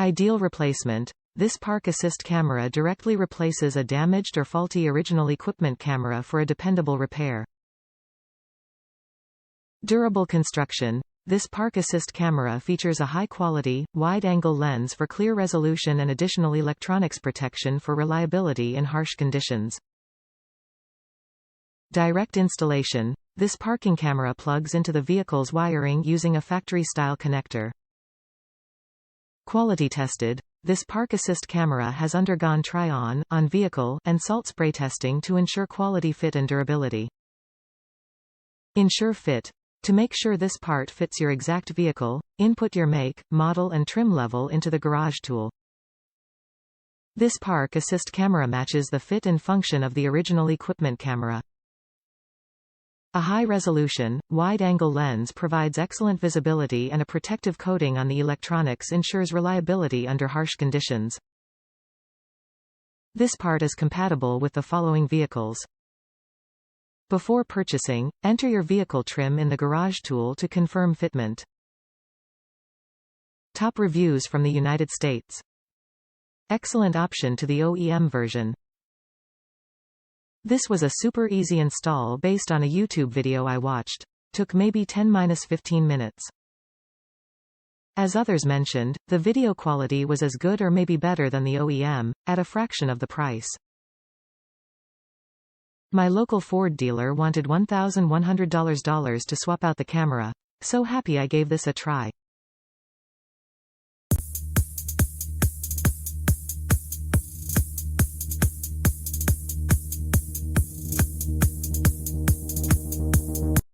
Ideal replacement. This park assist camera directly replaces a damaged or faulty original equipment camera for a dependable repair. Durable construction. This park assist camera features a high-quality, wide-angle lens for clear resolution and additional electronics protection for reliability in harsh conditions. Direct installation. This parking camera plugs into the vehicle's wiring using a factory-style connector. Quality tested. This park assist camera has undergone try-on, on-vehicle, and salt spray testing to ensure quality fit and durability. Ensure fit. To make sure this part fits your exact vehicle, input your make, model and trim level into the garage tool. This park assist camera matches the fit and function of the original equipment camera. A high-resolution, wide-angle lens provides excellent visibility, and a protective coating on the electronics ensures reliability under harsh conditions. This part is compatible with the following vehicles. Before purchasing, enter your vehicle trim in the garage tool to confirm fitment. Top reviews from the United States. Excellent option to the OEM version. This was a super easy install based on a YouTube video I watched. Took maybe 10–15 minutes. As others mentioned, the video quality was as good or maybe better than the OEM, at a fraction of the price. My local Ford dealer wanted $1,100 to swap out the camera. So happy I gave this a try.